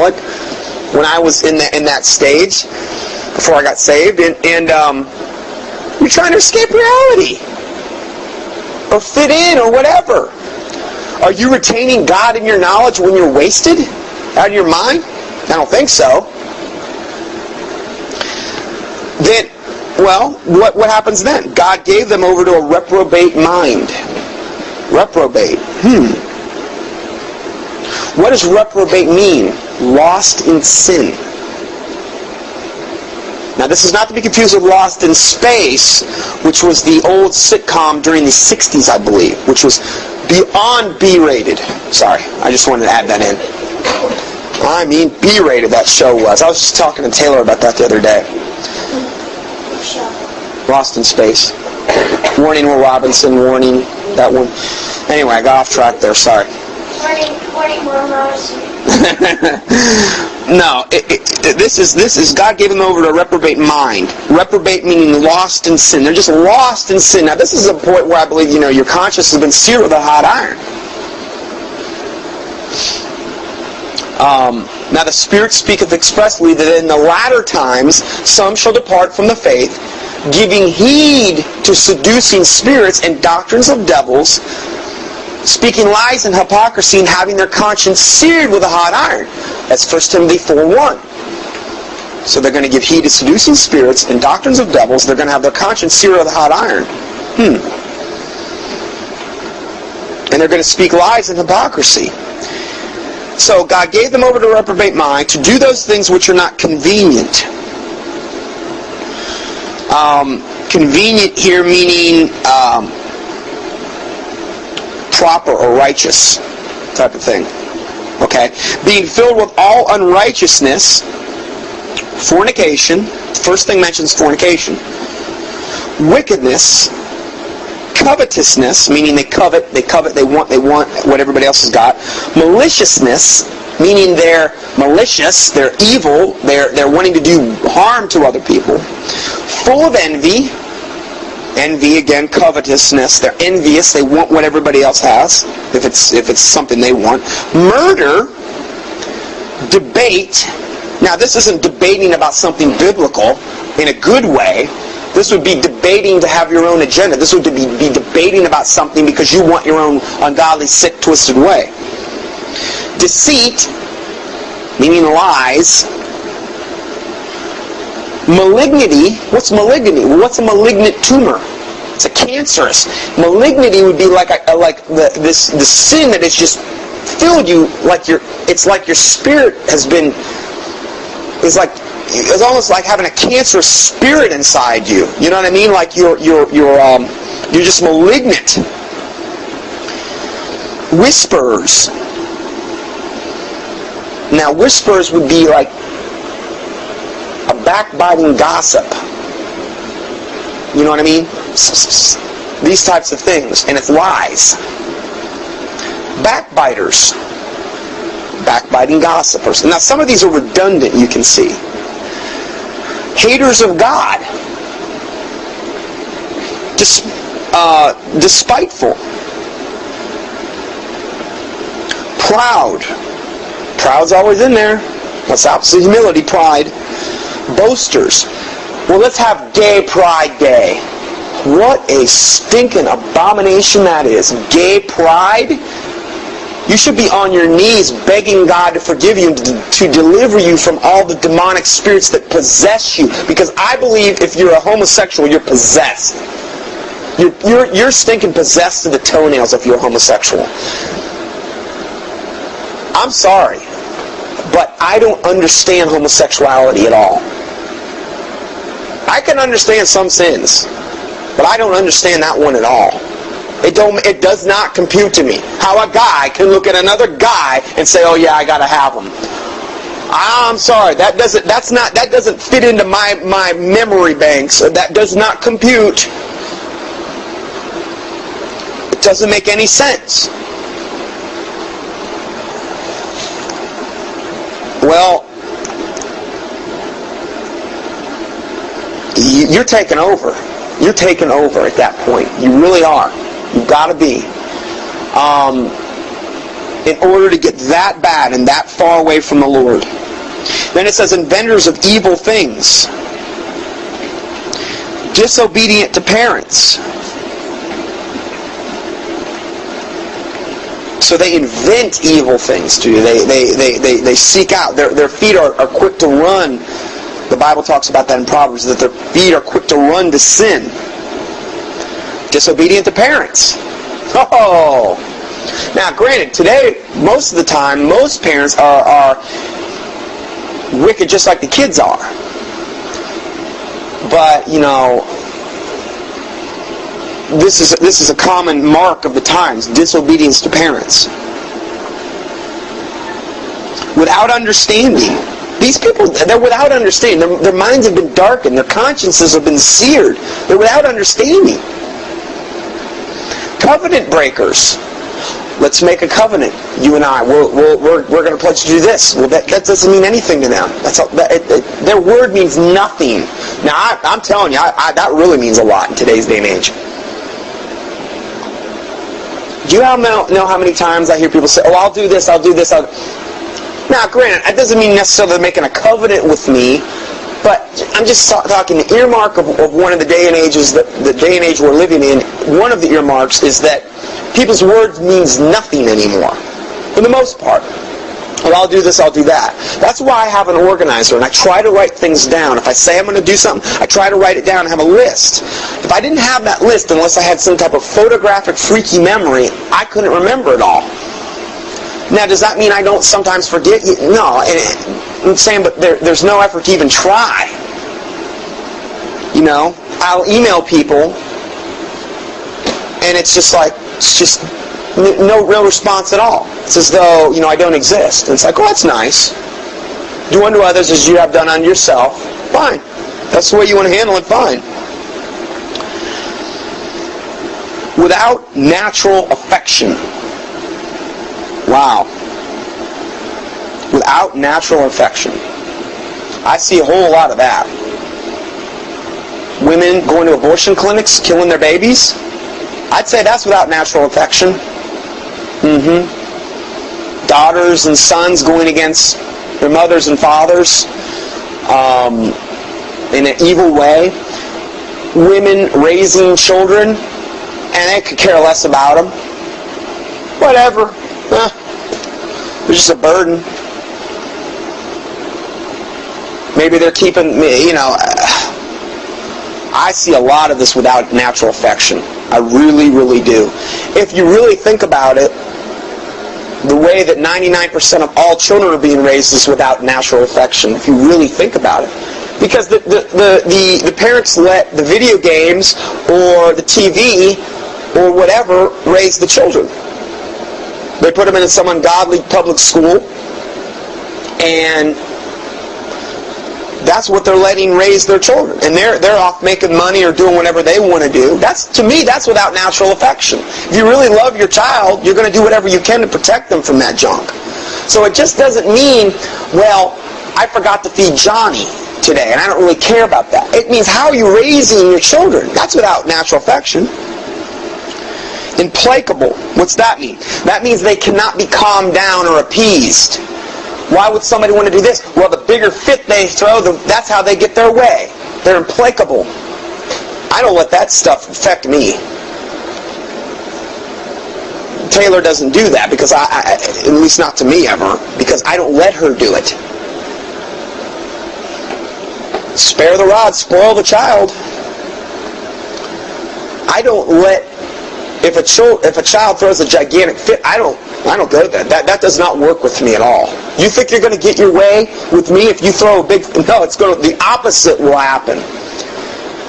when I was in that stage before I got saved, and you're trying to escape reality or fit in or whatever. Are you retaining God in your knowledge when you're wasted out of your mind? I don't think so. Then, well, what happens then? God gave them over to a reprobate mind. Reprobate. What does reprobate mean? Lost in sin. Now, this is not to be confused with Lost in Space, which was the old sitcom during the 60s, I believe, which was beyond B-rated. Sorry, I just wanted to add that in. I mean, B-rated that show was. I was just talking to Taylor about that the other day. Lost in Space. Warning Will Robinson, warning that one. Anyway, I got off track there, sorry. Warning Will Robinson. No, this is God gave them over to a reprobate mind. Reprobate meaning lost in sin. They're just lost in sin. Now, this is a point where I believe, your conscience has been seared with a hot iron. Now the Spirit speaketh expressly that in the latter times some shall depart from the faith, giving heed to seducing spirits and doctrines of devils, speaking lies and hypocrisy, and having their conscience seared with a hot iron. That's 1 Timothy 4:1. So they're going to give heed to seducing spirits and doctrines of devils. They're going to have their conscience seared with a hot iron. And they're going to speak lies and hypocrisy. So God gave them over to a reprobate mind to do those things which are not convenient. Convenient here meaning proper or righteous type of thing. Okay? Being filled with all unrighteousness, fornication. First thing mentions fornication. Wickedness, covetousness, meaning they covet, they want what everybody else has got. Maliciousness, meaning they're malicious, they're evil, they're wanting to do harm to other people. Full of envy. Envy, again, covetousness. They're envious. They want what everybody else has, if it's something they want. Murder. Debate. Now, this isn't debating about something biblical in a good way. This would be debating to have your own agenda. This would be debating about something because you want your own ungodly, sick, twisted way. Deceit, meaning lies. Malignity. What's malignity? Well, what's a malignant tumor? It's a cancerous. Malignity would be like the sin that has just filled you, it's like your spirit has been. It's almost like having a cancerous spirit inside you. You know what I mean? Like you're just malignant. Whisperers. Now, whisperers would be like a backbiting gossip. You know what I mean? These types of things. And it's lies. Backbiters. Backbiting gossipers. Now, some of these are redundant, you can see. Haters of God. Despiteful. Proud. Proud's always in there. That's opposite humility, pride. Boasters. Well, let's have gay pride day. What a stinking abomination that is. Gay pride. You should be on your knees begging God to forgive you and to deliver you from all the demonic spirits that possess you. Because I believe if you're a homosexual, you're possessed. You're stinking possessed to the toenails if you're a homosexual. I'm sorry, but I don't understand homosexuality at all. I can understand some sins, but I don't understand that one at all. It does not compute to me how a guy can look at another guy and say, "Oh yeah, I gotta have him." I'm sorry, that doesn't fit into my memory banks. That does not compute. It doesn't make any sense. Well, you're taking over. You're taking over at that point. You really are. You've got to be. in order to get that bad and that far away from the Lord. Then it says, inventors of evil things, disobedient to parents. So they invent evil things to you. They seek out. Their feet are quick to run. The Bible talks about that in Proverbs, that their feet are quick to run to sin. Disobedient to parents. Oh! Now, granted, today, most of the time, most parents are wicked just like the kids are. But, you know, this is a common mark of the times, disobedience to parents. Without understanding. These people, they're without understanding. Their minds have been darkened. Their consciences have been seared. They're without understanding. Covenant breakers. Let's make a covenant. You and I, we're going to pledge to do this. Well, that doesn't mean anything to them. Their word means nothing. Now, I'm telling you, that really means a lot in today's day and age. Do you know how many times I hear people say, oh, I'll do this, I'll do this. Now, granted, that doesn't mean necessarily they're making a covenant with me, but I'm just talking the earmark of one of the day and ages, the day and age we're living in. One of the earmarks is that people's words means nothing anymore, for the most part. Well, I'll do this, I'll do that. That's why I have an organizer, and I try to write things down. If I say I'm going to do something, I try to write it down and have a list. If I didn't have that list, unless I had some type of photographic freaky memory, I couldn't remember it all. Now, does that mean I don't sometimes forget? No, I'm saying, but there's no effort to even try. You know, I'll email people, and it's just no real response at all. It's as though, I don't exist. And it's like, well, that's nice. Do unto others as you have done unto yourself. Fine. That's the way you want to handle it, fine. Without natural affection. Wow. Without natural affection. I see a whole lot of that. Women going to abortion clinics, killing their babies. I'd say that's without natural affection. Daughters and sons going against their mothers and fathers in an evil way. Women raising children, and they could care less about them. Whatever. They're just a burden. Maybe they're keeping me, I see a lot of this without natural affection. I really, really do. If you really think about it, the way that 99% of all children are being raised is without natural affection, if you really think about it. Because the parents let the video games or the TV or whatever raise the children. They put them in some ungodly public school, and that's what they're letting raise their children. And they're off making money or doing whatever they want to do. To me, that's without natural affection. If you really love your child, you're going to do whatever you can to protect them from that junk. So it just doesn't mean, well, I forgot to feed Johnny today, and I don't really care about that. It means, how are you raising your children? That's without natural affection. Implacable. What's that mean? That means they cannot be calmed down or appeased. Why would somebody want to do this? Well, the bigger fit they throw, that's how they get their way. They're implacable. I don't let that stuff affect me. Taylor doesn't do that, because at least not to me ever, because I don't let her do it. Spare the rod, spoil the child. I don't let, if a child throws a gigantic fit, I don't go there. That does not work with me at all. You think you're going to get your way with me if you throw a big... No, the opposite will happen.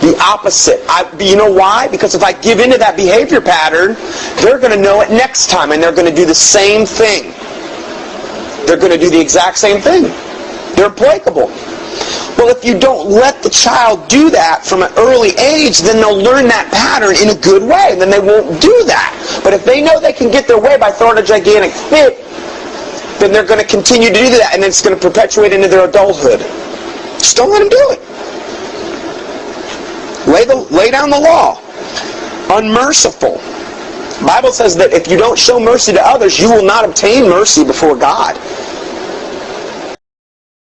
The opposite. You know why? Because if I give into that behavior pattern, they're going to know it next time, and they're going to do the same thing. They're going to do the exact same thing. They're implacable. Well, if you don't let the child do that from an early age, then they'll learn that pattern in a good way, and then they won't do that. But if they know they can get their way by throwing a gigantic fit, then they're going to continue to do that, and it's going to perpetuate into their adulthood. Just don't let them do it. Lay down the law. Unmerciful. The Bible says that if you don't show mercy to others, you will not obtain mercy before God.